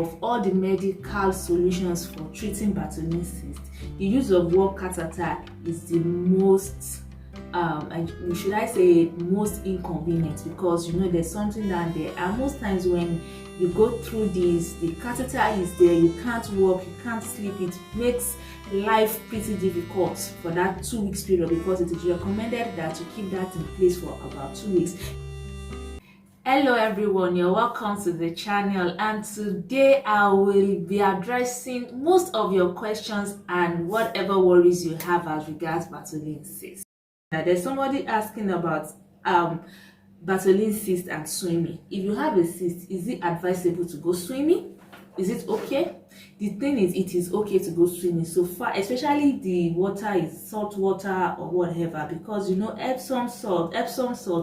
of all the medical solutions for treating Bartholin cyst, the use of wall catheter is the most should I say most inconvenient, because there's something down there, and most times when you go through this, the catheter is there, you can't walk, you can't sleep. It makes life pretty difficult for that 2 weeks period, because it is recommended that you keep that in place for about 2 weeks. Hello everyone, you're welcome to the channel, and today I will be addressing most of your questions and whatever worries you have as regards Bartholin cyst. Now, there's somebody asking about Bartholin cyst and swimming. If you have a cyst, is it advisable to go swimming? Is it okay? The thing is, it is okay to go swimming so far, especially the water is salt water or whatever, because Epsom salt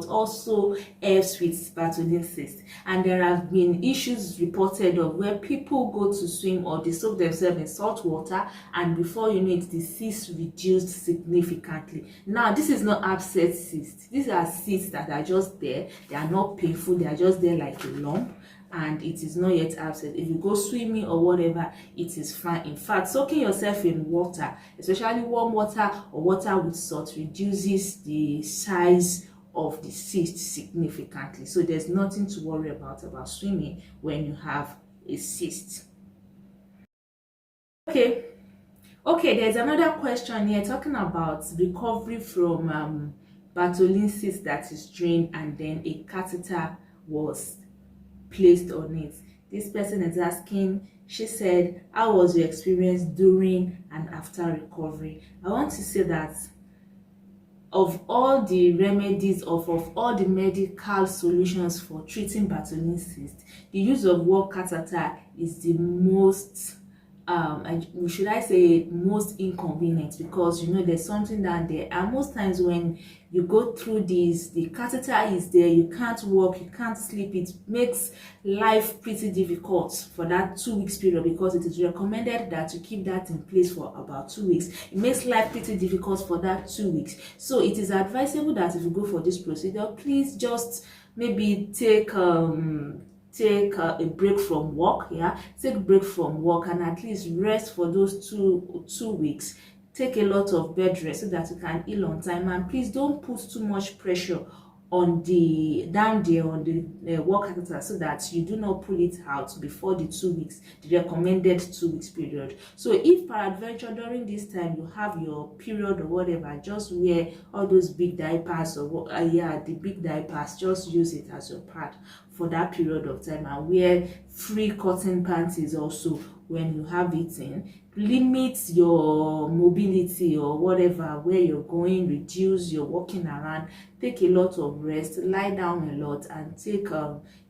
also helps with Bartholin cyst. And there have been issues reported of where people go to swim or they soak themselves in salt water, and before you know it, the cyst reduced significantly. Now, this is not abscess cysts. These are cysts that are just there. They are not painful. They are just there like a lump, and it is not yet abscess. If you go swimming or whatever, it is fine. In fact, soaking yourself in water, especially warm water or water with salt, reduces the size of the cyst significantly. So there's nothing to worry about swimming when you have a cyst. Okay, there's another question here talking about recovery from Bartholin cyst that is drained and then a catheter was placed on it. This person is asking, she said, how was your experience during and after recovery? I want to say that of all the remedies, of all the medical solutions for treating Bartholin cyst, the use of wall catheter is the most should I say most inconvenient, because there's something down there, and most times when you go through this, the catheter is there, you can't walk, you can't sleep. It makes life pretty difficult for that 2 weeks period, because it is recommended that you keep that in place for about 2 weeks. It makes life pretty difficult for that 2 weeks. So it is advisable that if you go for this procedure, please just maybe take a break from work. Take a break from work and at least rest for those two weeks. Take a lot of bed rest so that you can heal on time, and please don't put too much pressure on down there on the wall catheter, so that you do not pull it out before the 2 weeks, the recommended 2 weeks period. So if peradventure during this time you have your period or whatever, just wear all those big diapers, or the big diapers, just use it as your pad for that period of time, and wear free cotton panties also when you have it in. Limit your mobility or whatever, where you're going, reduce your walking around, take a lot of rest, lie down a lot, and take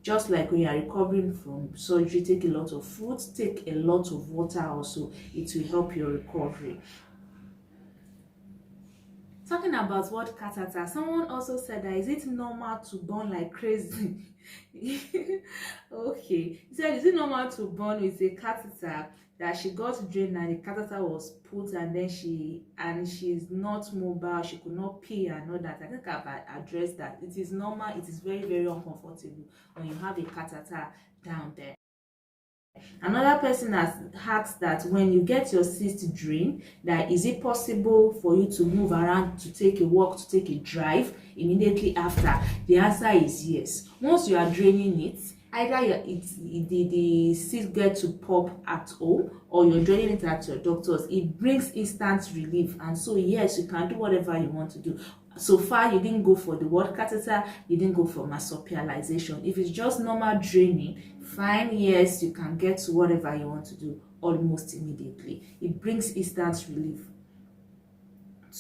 just like when you're recovering from surgery, take a lot of fruits, take a lot of water also. It will help your recovery. Talking about what catheter, someone also said that, is it normal to burn like crazy? Okay, he said, is it normal to burn with a catheter that she got drained and the catheter was put, and then she's not mobile, she could not pee and all that? I think I've addressed that. It is normal. It is very, very uncomfortable when you have a catheter down there. Another person has asked that when you get your cyst drained, that is it possible for you to move around, to take a walk, to take a drive immediately after? The answer is yes. Once you are draining it, either the cyst gets to pop at home, or you're draining it at your doctor's, it brings instant relief. And so yes, you can do whatever you want to do. So far, you didn't go for the wall catheter, you didn't go for marsupialization. If it's just normal draining, fine, yes, you can get to whatever you want to do almost immediately. It brings instant relief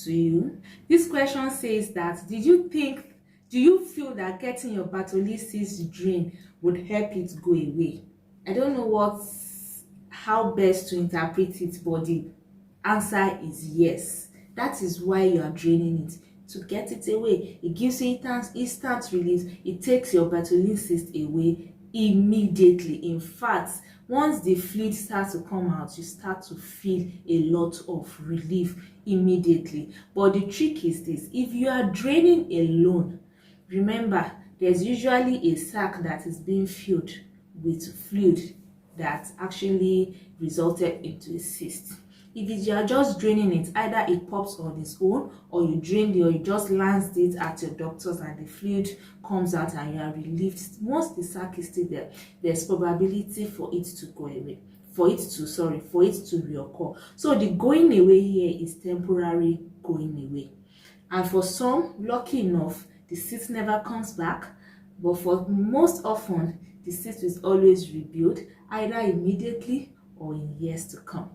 to you. This question says that, do you feel that getting your Bartholin cyst drained would help it go away? I don't know how best to interpret it, but the answer is yes. That is why you are draining it, to get it away. It gives you instant relief. It takes your Bartholin cyst away immediately. In fact, once the fluid starts to come out, you start to feel a lot of relief immediately. But the trick is this: if you are draining alone, remember there's usually a sac that is being filled with fluid that actually resulted into a cyst. If you are just draining it, either it pops on its own, or you drained it, or you just lanced it at your doctor's and the fluid comes out and you are relieved. Once the sac is still there, there's probability for it to go away, for it to reoccur. So the going away here is temporary going away. And for some, lucky enough, the cyst never comes back, but for most often, the cyst is always rebuilt, either immediately or in years to come.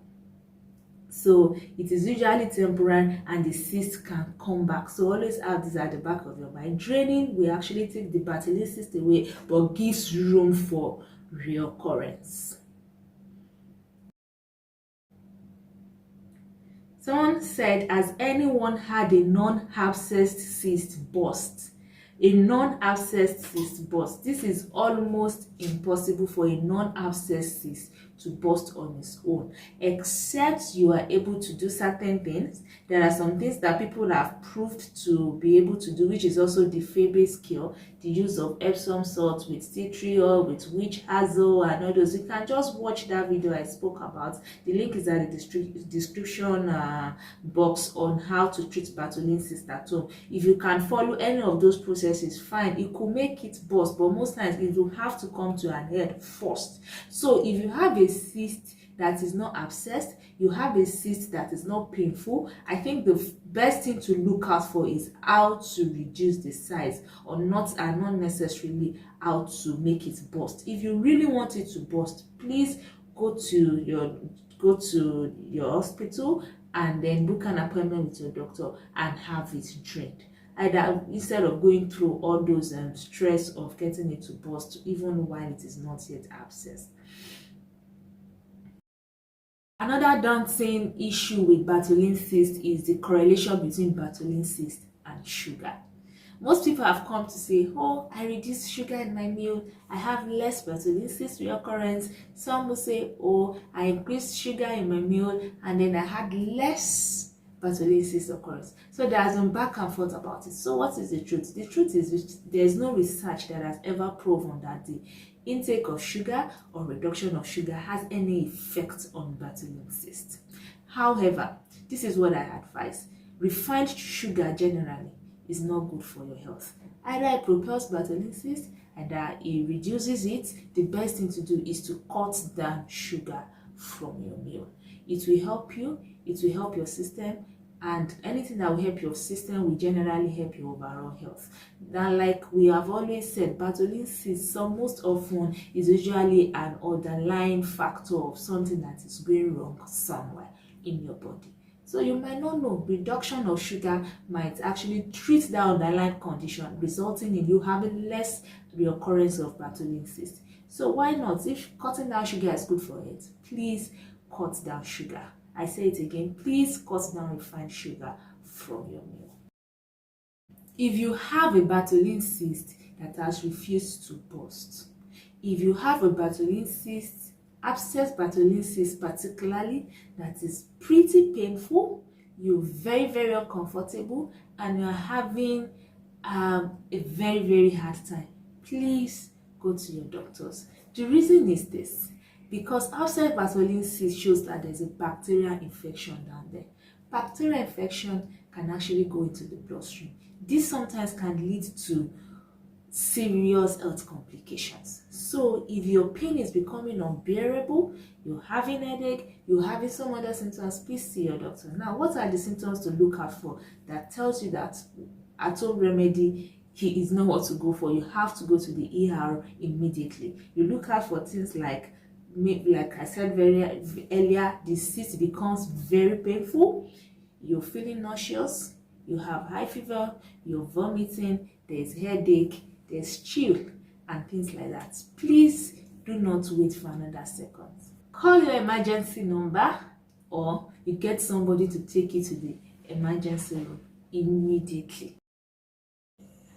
So it is usually temporary and the cyst can come back. So always have this at the back of your mind. Draining will actually take the Bartholin cyst away, but gives room for reoccurrence. Someone said, has anyone had a non-abscessed cyst burst? A non-abscessed cyst burst. This is almost impossible for a non-abscessed cyst to burst on its own, except you are able to do certain things. There are some things that people have proved to be able to do, which is also the Fabre's cure, the use of Epsom salt with tea tree oil, with witch hazel and all those. You can just watch that video I spoke about. The link is at the description box on how to treat Bartholin cyst at home. If you can follow any of those processes, fine, it could make it burst, but most times it will have to come to an end first. So if you have a cyst that is not abscessed, you have a cyst that is not painful, I think the best thing to look out for is how to reduce the size, or not necessarily how to make it burst. If you really want it to burst, please go to your hospital and then book an appointment with your doctor and have it drained. Either instead of going through all those stress of getting it to burst, even while it is not yet abscessed. Another daunting issue with Bartholin cyst is the correlation between Bartholin cyst and sugar. Most people have come to say, oh, I reduced sugar in my meal, I have less Bartholin cyst reoccurrence. Some will say, oh, I increased sugar in my meal and then I had less Bartholin cyst occurrence. So there has been back and forth about it. So what is the truth? The truth is there is no research that has ever proven that the intake of sugar or reduction of sugar has any effect on Bartholin cyst. However, this is what I advise. Refined sugar generally is not good for your health. Either it propels Bartholin cyst, either it reduces it. The best thing to do is to cut down sugar from your meal. It will help you, it will help your system, and anything that will help your system will generally help your overall health. Now, like we have always said, Bartholin cyst most often is usually an underlying factor of something that is going wrong somewhere in your body. So you might not know, reduction of sugar might actually treat that underlying condition, resulting in you having less reoccurrence of Bartholin cyst. So why not? If cutting down sugar is good for it, please cut down sugar. I say it again, please cut down refined sugar from your meal. If you have a Bartholin cyst that has refused to burst, if you have a Bartholin cyst, abscess Bartholin cyst particularly, that is pretty painful, you're very, very uncomfortable, and you're having a very, very hard time, please go to your doctors. The reason is this: because abscess Bartholin cyst shows that there's a bacterial infection down there. Bacterial infection can actually go into the bloodstream. This sometimes can lead to serious health complications. So if your pain is becoming unbearable, you're having headache, you're having some other symptoms, please see your doctor. Now, what are the symptoms to look out for that tells you that at-home remedy is not what to go for? You have to go to the ER immediately. You look out for things like I said earlier, the cyst becomes very painful, you're feeling nauseous, you have high fever, you're vomiting, there's headache, there's chill, and things like that. Please do not wait for another second. Call your emergency number, or you get somebody to take you to the emergency room immediately.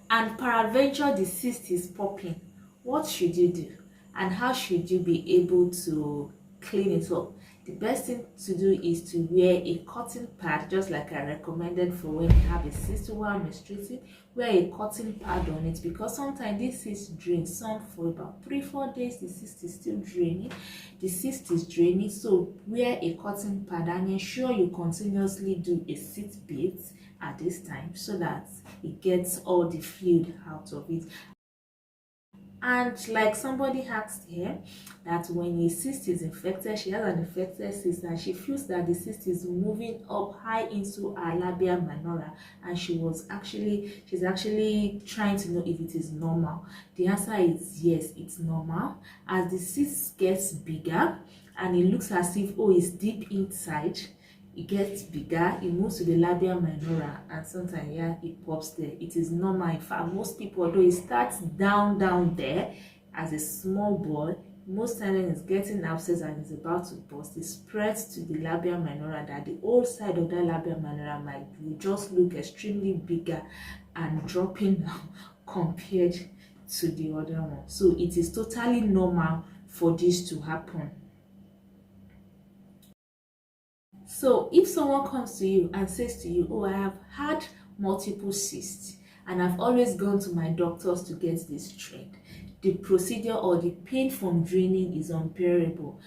And peradventure the cyst is popping, what should you do? And how should you be able to clean it up. The best thing to do is to wear a cotton pad, just like I recommended for when you have a cyst while menstruating. Wear a cotton pad on it, because sometimes this cyst drains. Some for about 3-4 days the cyst is still draining. The cyst is draining, so wear a cotton pad and ensure you continuously do a cyst bath at this time so that it gets all the fluid out of it. And like somebody asked here, that when a cyst is infected, she has an infected cyst and she feels that the cyst is moving up high into her labia minora, and she's actually trying to know if it is normal. The answer is yes, it's normal. As the cyst gets bigger and it looks as if, oh, it's deep inside, it gets bigger, it moves to the labia minora, and sometimes, yeah, it pops there. It is normal. In fact, most people, although it starts down there as a small ball, most times when it's getting abscess and it's about to burst, it spreads to the labia minora, that the whole side of that labia minora will just look extremely bigger and dropping down compared to the other one. So it is totally normal for this to happen. So if someone comes to you and says to you, oh, I have had multiple cysts and I've always gone to my doctors to get this drained, the procedure or the pain from draining is unbearable,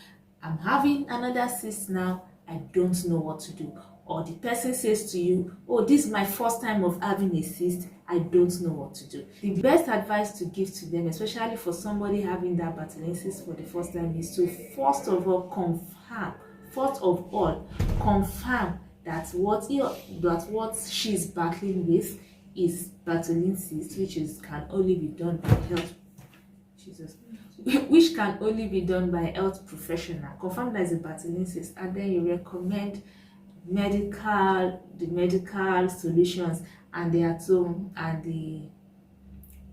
I'm having another cyst now, I don't know what to do. Or the person says to you, oh, this is my first time of having a cyst, I don't know what to do. The best advice to give to them, especially for somebody having that Bartholin cyst for the first time, is to first of all confirm that what she's battling with is Bartholin cyst, can only be done by health professional. Confirm that it's a Bartholin cyst, and then you recommend the medical solutions and the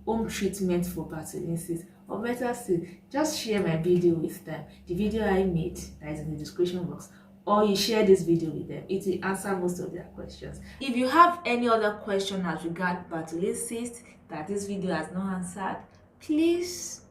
home treatment for Bartholin cyst. Or better still, just share my video with them, the video I made that is in the description box, or you share this video with them. It will answer most of their questions. If you have any other question as regard Bartholin cyst that this video has not answered, please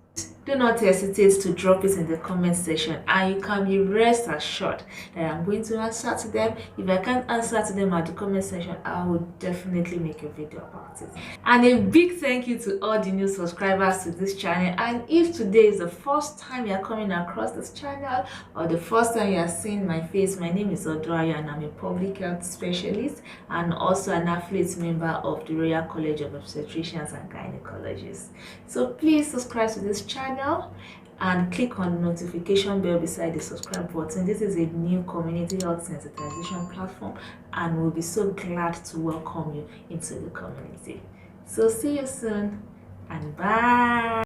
do not hesitate to drop it in the comment section, and you can be rest assured that I'm going to answer to them. If I can't answer to them at the comment section, I will definitely make a video about it. And a big thank you to all the new subscribers to this channel. And if today is the first time you're coming across this channel, or the first time you're seeing my face, my name is Odoaya and I'm a public health specialist and also an affiliate member of the Royal College of Obstetricians and Gynecologists. So please subscribe to this channel and click on the notification bell beside the subscribe button. This is a new community health sensitization platform, and we'll be so glad to welcome you into the community. So see you soon, and bye.